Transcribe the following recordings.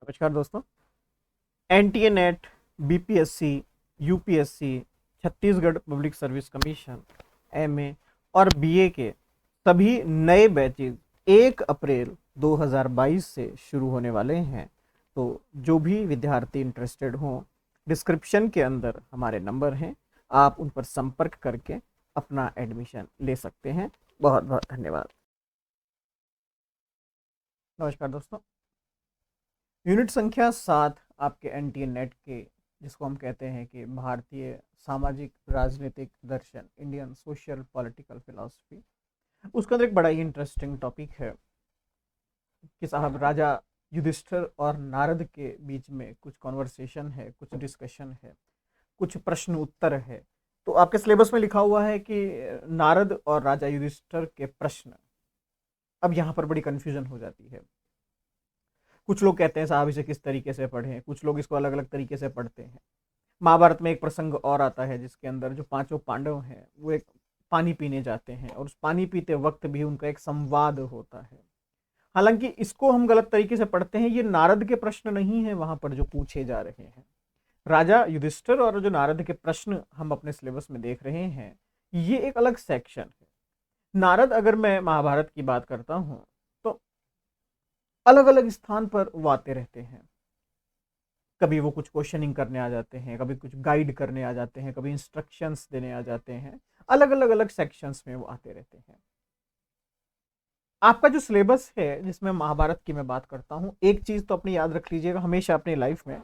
नमस्कार दोस्तों। NTA net, BPSC, UPSC, Chhattisgarh public service commission, MA और बीए के सभी नए बैचेज 1 अप्रैल 2022 से शुरू होने वाले हैं। तो जो भी विद्यार्थी इंटरेस्टेड हों, डिस्क्रिप्शन के अंदर हमारे नंबर हैं, आप उन पर संपर्क करके अपना एडमिशन ले सकते हैं। बहुत बहुत धन्यवाद। नमस्कार दोस्तों। यूनिट संख्या 7 आपके एनटीए नेट के, जिसको हम कहते हैं कि भारतीय सामाजिक राजनीतिक दर्शन, इंडियन सोशल पॉलिटिकल फिलॉसफी, उसके अंदर एक बड़ा ही इंटरेस्टिंग टॉपिक है कि साहब राजा युधिष्ठिर और नारद के बीच में कुछ कॉन्वर्सेशन है, कुछ डिस्कशन है, कुछ प्रश्न उत्तर है। तो आपके सिलेबस में लिखा हुआ है कि नारद और राजा युधिष्ठिर के प्रश्न। अब यहाँ पर बड़ी कंफ्यूजन हो जाती है। कुछ लोग कहते हैं साहब इसे किस तरीके से पढ़ें, कुछ लोग इसको अलग अलग तरीके से पढ़ते हैं। महाभारत में एक प्रसंग और आता है जिसके अंदर जो पांचों पांडव हैं वो एक पानी पीने जाते हैं और उस पानी पीते वक्त भी उनका एक संवाद होता है। हालांकि इसको हम गलत तरीके से पढ़ते हैं, ये नारद के प्रश्न नहीं है वहां पर जो पूछे जा रहे हैं। राजा युधिष्ठिर और जो नारद के प्रश्न हम अपने सिलेबस में देख रहे हैं, ये एक अलग सेक्शन है। नारद, अगर मैं महाभारत की बात करता हूं तो अलग अलग स्थान पर वो आते रहते हैं। कभी वो कुछ क्वेश्चनिंग करने आ जाते हैं, कभी कुछ गाइड करने आ जाते हैं, कभी इंस्ट्रक्शंस देने आ जाते हैं। अलग अलग सेक्शंस में वो आते रहते हैं। आपका जो सिलेबस है जिसमें महाभारत की मैं बात करता हूँ, एक चीज तो अपनी याद रख लीजिएगा हमेशा अपनी लाइफ में,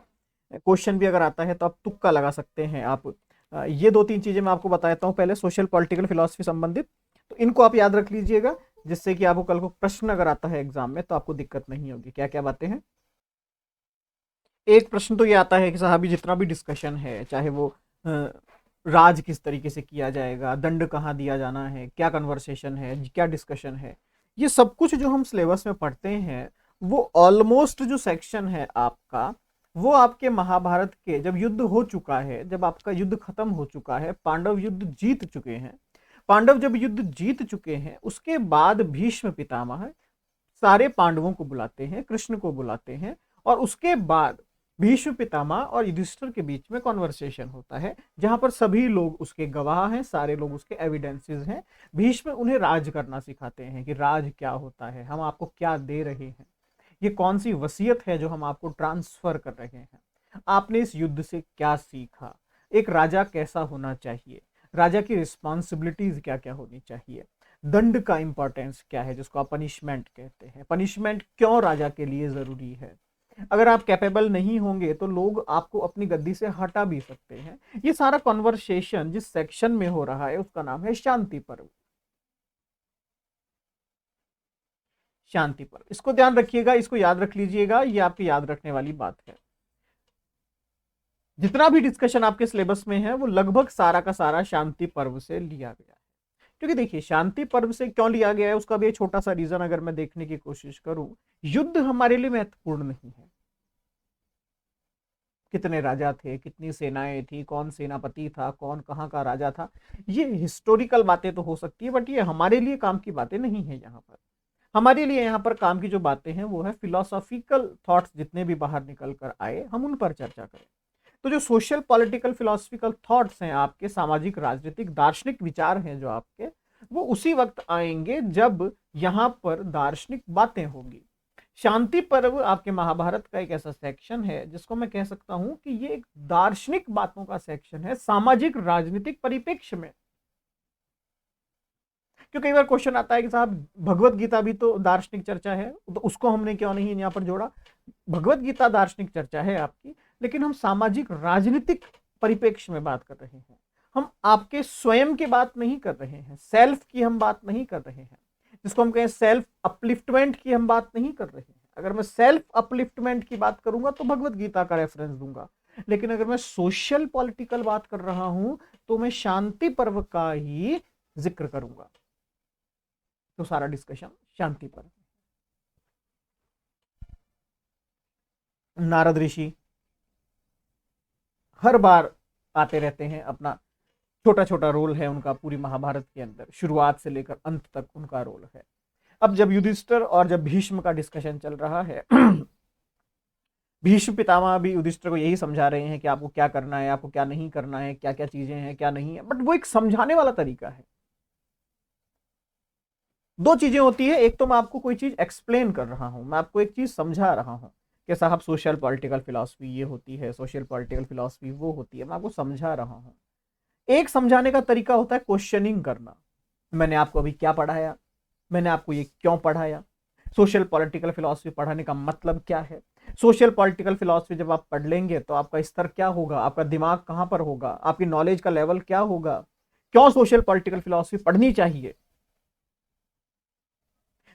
क्वेश्चन भी अगर आता है तो आप तुक्का लगा सकते हैं। आप ये 2-3 चीजें मैं आपको बताता हूँ। पहले सोशल पॉलिटिकल फिलॉसफी संबंधित, तो इनको आप याद रख लीजिएगा, जिससे कि आपको कल को प्रश्न अगर आता है एग्जाम में तो आपको दिक्कत नहीं होगी। क्या क्या बातें हैं? एक प्रश्न तो ये आता है कि साहब जितना भी डिस्कशन है, चाहे वो राज किस तरीके से किया जाएगा, दंड कहाँ दिया जाना है, क्या कन्वर्सेशन है, क्या डिस्कशन है, ये सब कुछ जो हम सिलेबस में पढ़ते हैं, वो ऑलमोस्ट जो सेक्शन है आपका, वो आपके महाभारत के जब युद्ध हो चुका है, जब आपका युद्ध खत्म हो चुका है, पांडव युद्ध जीत चुके हैं, पांडव जब युद्ध जीत चुके हैं उसके बाद भीष्म पितामह सारे पांडवों को बुलाते हैं, कृष्ण को बुलाते हैं, और उसके बाद भीष्म पितामह और युधिष्ठिर के बीच में कॉन्वर्सेशन होता है, जहां पर सभी लोग उसके गवाह हैं, सारे लोग उसके एविडेंसेस हैं। भीष्म उन्हें राज करना सिखाते हैं कि राज क्या होता है, हम आपको क्या दे रहे हैं, ये कौन सी वसीयत है जो हम आपको ट्रांसफर कर रहे हैं, आपने इस युद्ध से क्या सीखा, एक राजा कैसा होना चाहिए, राजा की रिस्पॉन्सिबिलिटीज क्या क्या होनी चाहिए, दंड का इंपॉर्टेंस क्या है जिसको आप पनिशमेंट कहते हैं, पनिशमेंट क्यों राजा के लिए जरूरी है। अगर आप कैपेबल नहीं होंगे तो लोग आपको अपनी गद्दी से हटा भी सकते हैं। ये सारा कॉन्वर्सेशन जिस सेक्शन में हो रहा है उसका नाम है शांति पर्व। शांति पर्व, इसको ध्यान रखिएगा, इसको याद रख लीजिएगा, ये आपकी याद रखने वाली बात है। जितना भी डिस्कशन आपके सिलेबस में है वो लगभग सारा का सारा शांति पर्व से लिया गया है। क्योंकि देखिए, शांति पर्व से क्यों लिया गया है उसका भी एक छोटा सा रीजन अगर मैं देखने की कोशिश करूं, युद्ध हमारे लिए महत्वपूर्ण नहीं है। कितने राजा थे, कितनी सेनाएं थी, कौन सेनापति था, कौन कहाँ का राजा था, ये हिस्टोरिकल बातें तो हो सकती है, बट ये हमारे लिए काम की बातें नहीं है। यहाँ पर हमारे लिए यहाँ पर काम की जो बातें हैं वो है फिलोसॉफिकल थॉट्स, जितने भी बाहर निकल कर आए हम उन पर चर्चा करें। तो जो सोशल पॉलिटिकल फिलोसफिकल थॉट्स हैं, आपके सामाजिक राजनीतिक दार्शनिक विचार हैं जो आपके, वो उसी वक्त आएंगे जब यहाँ पर दार्शनिक बातें होंगी। शांति पर्व आपके महाभारत का एक ऐसा सेक्शन है जिसको मैं कह सकता हूं कि ये एक दार्शनिक बातों का सेक्शन है सामाजिक राजनीतिक परिप्रेक्ष्य में। क्योंकि कई बार क्वेश्चन आता है कि साहब भगवत गीता भी तो दार्शनिक चर्चा है, तो उसको हमने क्यों नहीं यहाँ पर जोड़ा। भगवत गीता दार्शनिक चर्चा है आपकी, लेकिन हम सामाजिक राजनीतिक परिप्रेक्ष्य में बात कर रहे हैं। हम आपके स्वयं की बात नहीं कर रहे हैं, सेल्फ की हम बात नहीं कर रहे हैं, जिसको हम कहें सेल्फ अपलिफ्टमेंट की हम बात नहीं कर रहे हैं। अगर मैं सेल्फ अपलिफ्टमेंट की बात करूंगा तो भगवत गीता का रेफरेंस दूंगा, लेकिन अगर मैं सोशल पॉलिटिकल बात कर रहा हूं तो मैं शांति पर्व का ही जिक्र करूंगा। तो सारा डिस्कशन शांति पर्व। नारद ऋषि हर बार आते रहते हैं, अपना छोटा छोटा रोल है उनका पूरी महाभारत के अंदर, शुरुआत से लेकर अंत तक उनका रोल है। अब जब युधिष्ठिर और जब भीष्म का डिस्कशन चल रहा है भीष्म पितामह भी युधिष्ठिर को यही समझा रहे हैं कि आपको क्या करना है, आपको क्या नहीं करना है, क्या क्या चीजें हैं, क्या नहीं है, बट वो एक समझाने वाला तरीका है। दो चीजें होती है, एक तो मैं आपको कोई चीज एक्सप्लेन कर रहा हूं, मैं आपको एक चीज समझा रहा हूं कि साहब सोशल पॉलिटिकल फिलॉसफी ये होती है, सोशल पॉलिटिकल फिलॉसफी वो होती है, मैं आपको समझा रहा हूं। एक समझाने का तरीका होता है क्वेश्चनिंग करना। मैंने आपको अभी क्या पढ़ाया, मैंने आपको ये क्यों पढ़ाया, सोशल पॉलिटिकल फिलॉसफी पढ़ाने का मतलब क्या है, सोशल पॉलिटिकल फिलॉसफी जब आप पढ़ लेंगे तो आपका स्तर क्या होगा, आपका दिमाग कहां पर होगा, आपकी नॉलेज का लेवल क्या होगा, क्यों सोशल पॉलिटिकल फिलॉसफी पढ़नी चाहिए।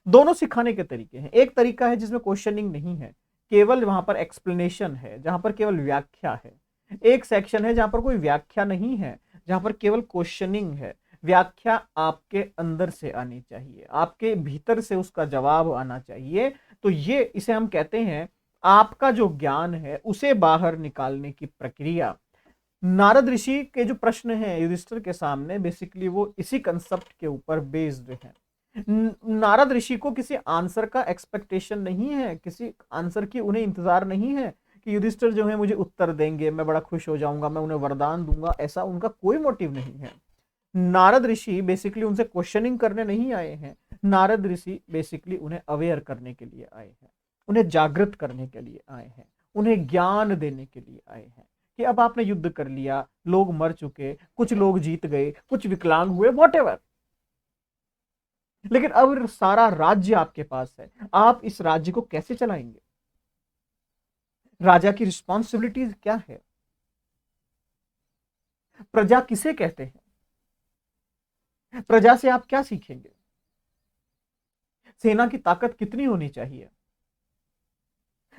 दोनों सिखाने के तरीके हैं। एक तरीका है जिसमें क्वेश्चनिंग नहीं है, केवल वहां पर एक्सप्लेनेशन है, जहां पर केवल व्याख्या है। एक सेक्शन है जहां पर कोई व्याख्या नहीं है, जहां पर केवल क्वेश्चनिंग है। व्याख्या आपके अंदर से आनी चाहिए, आपके भीतर से उसका जवाब आना चाहिए। तो ये इसे हम कहते हैं आपका जो ज्ञान है उसे बाहर निकालने की प्रक्रिया। नारद ऋषि के जो प्रश्न हैं युधिष्ठिर के सामने, बेसिकली वो इसी कंसेप्ट के ऊपर बेस्ड है। नारद ऋषि को किसी आंसर का एक्सपेक्टेशन नहीं है, किसी आंसर की उन्हें इंतजार नहीं है कि युधिष्ठिर जो है मुझे उत्तर देंगे, मैं बड़ा खुश हो जाऊंगा, मैं उन्हें वरदान दूंगा, ऐसा उनका कोई मोटिव नहीं है। नारद ऋषि बेसिकली उनसे क्वेश्चनिंग करने नहीं आए हैं, नारद ऋषि बेसिकली उन्हें अवेयर करने के लिए आए हैं, उन्हें जागृत करने के लिए आए हैं, उन्हें ज्ञान देने के लिए आए हैं कि अब आपने युद्ध कर लिया, लोग मर चुके, कुछ लोग जीत गए, कुछ विकलांग हुए, वॉटेवर, लेकिन अब सारा राज्य आपके पास है, आप इस राज्य को कैसे चलाएंगे, राजा की रिस्पॉन्सिबिलिटीज क्या है, प्रजा किसे कहते हैं, प्रजा से आप क्या सीखेंगे, सेना की ताकत कितनी होनी चाहिए,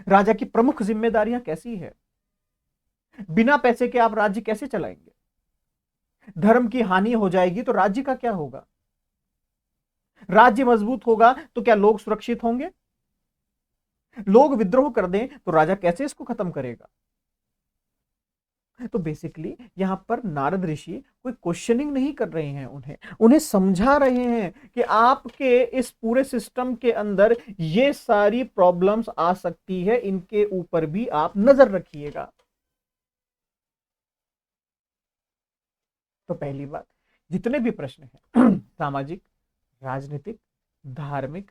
राजा की प्रमुख जिम्मेदारियां कैसी है, बिना पैसे के आप राज्य कैसे चलाएंगे, धर्म की हानि हो जाएगी तो राज्य का क्या होगा, राज्य मजबूत होगा तो क्या लोग सुरक्षित होंगे, लोग विद्रोह कर दें तो राजा कैसे इसको खत्म करेगा। तो बेसिकली यहां पर नारद ऋषि कोई क्वेश्चनिंग नहीं कर रहे हैं, उन्हें उन्हें समझा रहे हैं कि आपके इस पूरे सिस्टम के अंदर ये सारी प्रॉब्लम्स आ सकती है, इनके ऊपर भी आप नजर रखिएगा। तो पहली बात, जितने भी प्रश्न हैं सामाजिक, राजनीतिक, धार्मिक,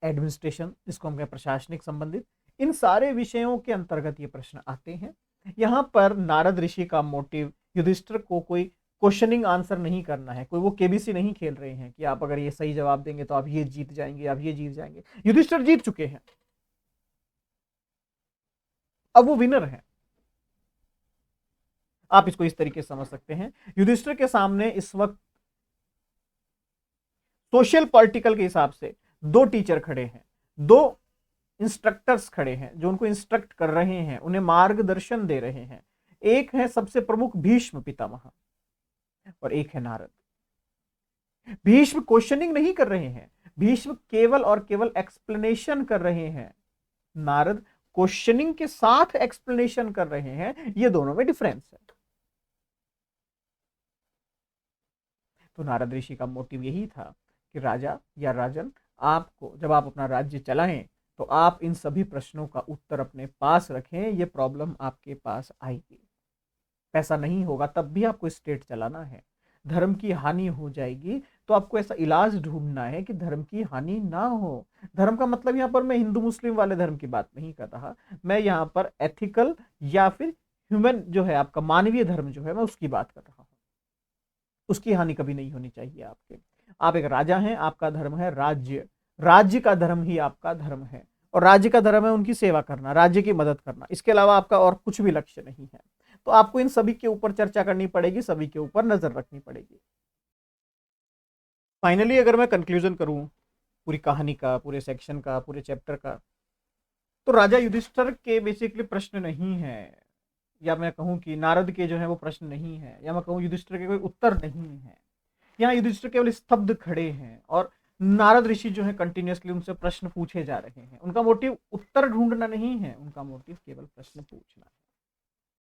एडमिनिस्ट्रेशन जिसको हम कहें प्रशासनिक संबंधित, इन सारे विषयों के अंतर्गत ये प्रश्न आते हैं। यहां पर नारद ऋषि का मोटिव युधिष्ठिर को कोई क्वेश्चनिंग आंसर नहीं करना है, कोई वो केबीसी नहीं खेल रहे हैं कि आप अगर ये सही जवाब देंगे तो आप ये जीत जाएंगे, आप ये जीत जाएंगे। युधिष्ठिर जीत चुके हैं, अब वो विनर है। आप इसको इस तरीके से समझ सकते हैं, युधिष्ठिर के सामने इस वक्त सोशल पॉलिटिकल के हिसाब से दो टीचर खड़े हैं, दो इंस्ट्रक्टर्स खड़े हैं जो उनको इंस्ट्रक्ट कर रहे हैं, उन्हें मार्गदर्शन दे रहे हैं। एक है सबसे प्रमुख भीष्म पितामह और एक है नारद। भीष्म क्वेश्चनिंग नहीं कर रहे हैं, भीष्म केवल और केवल एक्सप्लेनेशन कर रहे हैं, नारद क्वेश्चनिंग के साथ एक्सप्लेनेशन कर रहे हैं। ये दोनों में डिफरेंस है। तो नारद ऋषि का मोटिव यही था कि राजा या राजन, आपको जब आप अपना राज्य चलाएं तो आप इन सभी प्रश्नों का उत्तर अपने पास रखें, ये प्रॉब्लम आपके पास आएगी। पैसा नहीं होगा तब भी आपको स्टेट चलाना है, धर्म की हानि हो जाएगी तो आपको ऐसा इलाज ढूंढना है कि धर्म की हानि ना हो। धर्म का मतलब यहां पर मैं हिंदू मुस्लिम वाले धर्म की बात नहीं कर रहा, मैं यहां पर एथिकल या फिर ह्यूमन जो है आपका मानवीय धर्म जो है मैं उसकी बात कर रहा हूं। उसकी हानि कभी नहीं होनी चाहिए आपके। आप एक राजा हैं, आपका धर्म है राज्य, राज्य का धर्म ही आपका धर्म है, और राज्य का धर्म है उनकी सेवा करना, राज्य की मदद करना, इसके अलावा आपका और कुछ भी लक्ष्य नहीं है। तो आपको इन सभी के ऊपर चर्चा करनी पड़ेगी, सभी के ऊपर नजर रखनी पड़ेगी। फाइनली अगर मैं कंक्लूजन करूं पूरी कहानी का, पूरे सेक्शन का, पूरे चैप्टर का, तो राजा युधिष्ठिर के बेसिकली प्रश्न नहीं है, या मैं कहूं कि नारद के जो है वो प्रश्न नहीं है, या मैं कहूं युधिष्ठिर के कोई उत्तर नहीं है। यहाँ युधिष्ठिर केवल स्तब्ध खड़े हैं और नारद ऋषि जो है कंटिन्यूअसली उनसे प्रश्न पूछे जा रहे हैं। उनका मोटिव उत्तर ढूंढना नहीं है, उनका मोटिव केवल प्रश्न पूछना है।